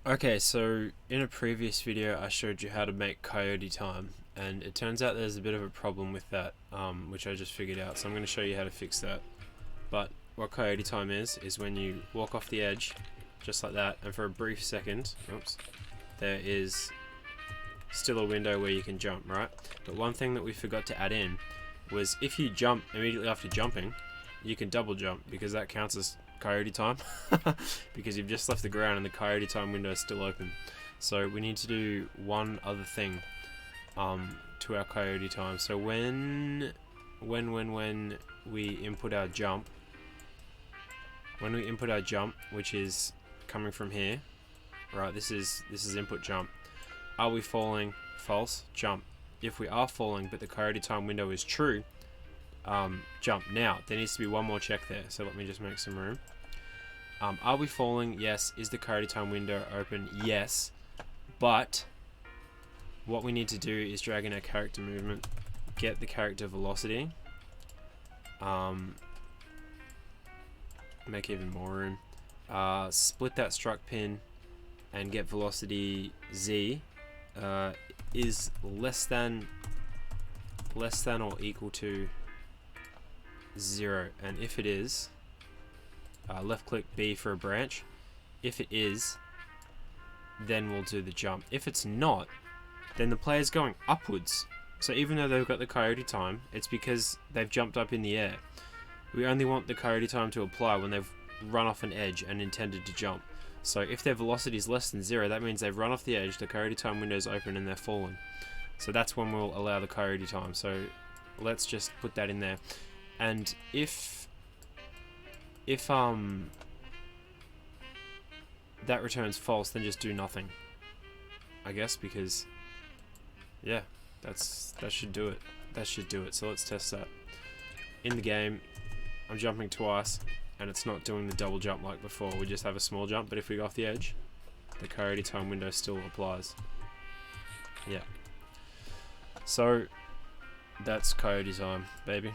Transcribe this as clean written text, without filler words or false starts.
Okay, so in a previous video I showed you how to make Coyote time, and it turns out there's a bit of a problem with that, which I just figured out, so I'm going to show you how to fix that. But what Coyote time is when you walk off the edge, just like that, and for a brief second, oops, there is still a window where you can jump, right? But one thing that we forgot to add in was if you jump immediately after jumping, you can double jump, because that counts as Coyote time because you've just left the ground and the Coyote time window is still open. So we need to do one other thing to our Coyote time. So when we input our jump, which is coming from here, right? This is input jump. Are we falling? False. Jump. If we are falling but the Coyote time window is true, jump. Now there needs to be one more check there, so let me just make some room. Are we falling? Yes. Is the Coyote time window open? Yes. But what we need to do is drag in our character movement, get the character velocity, make even more room, split that struck pin and get velocity Z is less than or equal to 0, and if it is, left click B for a branch. If it is, then we'll do the jump. If it's not, then the player's going upwards. So even though they've got the Coyote time, it's because they've jumped up in the air. We only want the Coyote time to apply when they've run off an edge and intended to jump. So if their velocity is less than 0, that means they've run off the edge, the Coyote time window is open and they're fallen. So that's when we'll allow the Coyote time. So let's just put that in there. And if that returns false, then just do nothing, I guess, because yeah, that should do it. So let's test that. In the game, I'm jumping twice and it's not doing the double jump like before. We just have a small jump, but if we go off the edge, the Coyote time window still applies. Yeah. So that's Coyote time, baby.